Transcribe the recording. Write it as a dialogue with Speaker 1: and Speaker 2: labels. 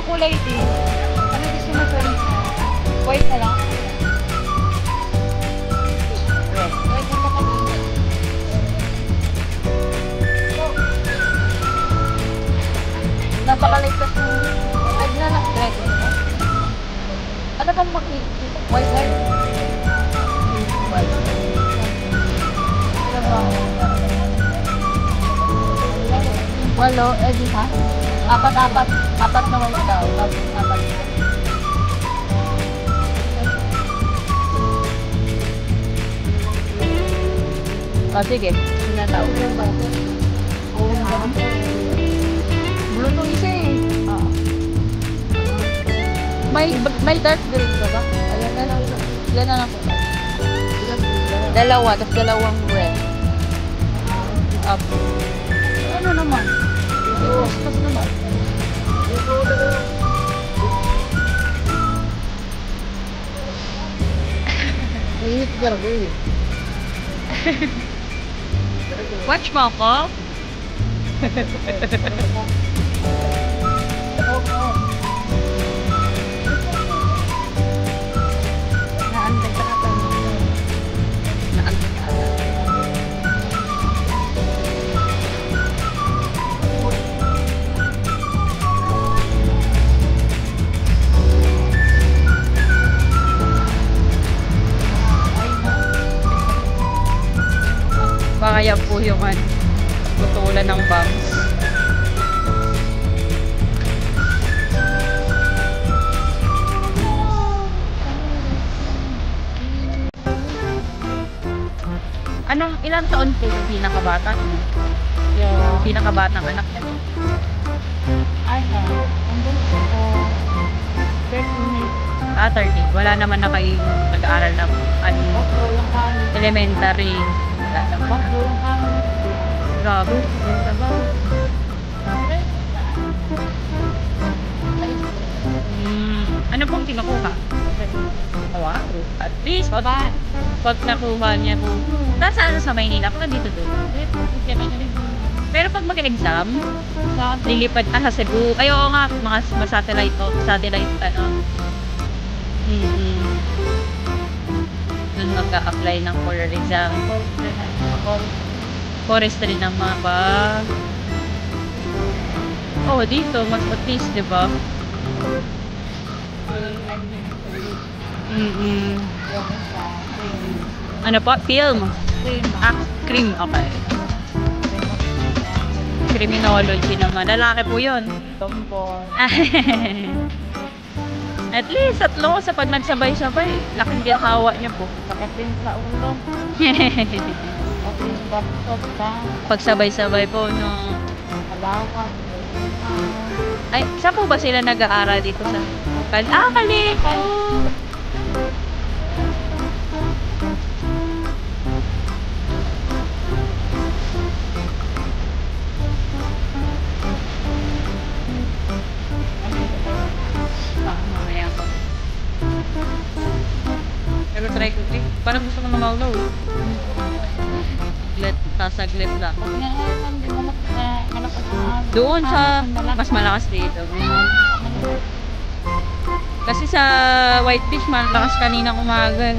Speaker 1: kulay din. Ano gusto mo sa white na lang? Red. Red na pa din. Napakaligtas ng red na lang. Red. Ano bang makikita? White. White. Ano ba? Walo, di ha? Apat na white daw. Apat. O, sige. Sinataw. Blue to isa eh. May dark green ka ba? Ayan na lang. Ilan na lang po. Dalawa, tapos dalawang red. Up. Ano naman? Pas naman. Ayit ka rin eh. Watch mo ako? Naantay ka natin. Naantay ka natin. Baka yan po yung butulan ng bangs. Ilang taon po yung pinakabata? Yung pinakabatang anak niya?
Speaker 2: Ay, andun po. 13.
Speaker 1: 30. Wala naman na kayo nag-aaral na elementary. Wala naman. Grabe. Ano pong kinukuha? At least, pag nakuha niya po. Nasaan sa Maynila? Kung nandito doon. Pero pag mag-exam, lilipad sa Cebu. Ay, oo nga, mga satellite, doon mag-a-apply ng for exam. Forestry ng mga dito, mas at least, diba? Ano po? Film? Cream. Okay. Criminology naman. Lalaki po yun.
Speaker 2: Tompon.
Speaker 1: At least, tatlo sa pag nagsabay-sabay. Laking ginhawa niya po.
Speaker 2: Sakit din sa ulo.
Speaker 1: Pag sabay-sabay po, no.
Speaker 2: Alawan.
Speaker 1: Ay, saan po ba sila nag-aaral dito sa Kaliko? Mamaya ko. Pero try ko eh. Parang gusto ko na mag-low. Sasaglit lang. Doon sa mas malakas dito. Kasi sa White Beach malakas kanina umaga.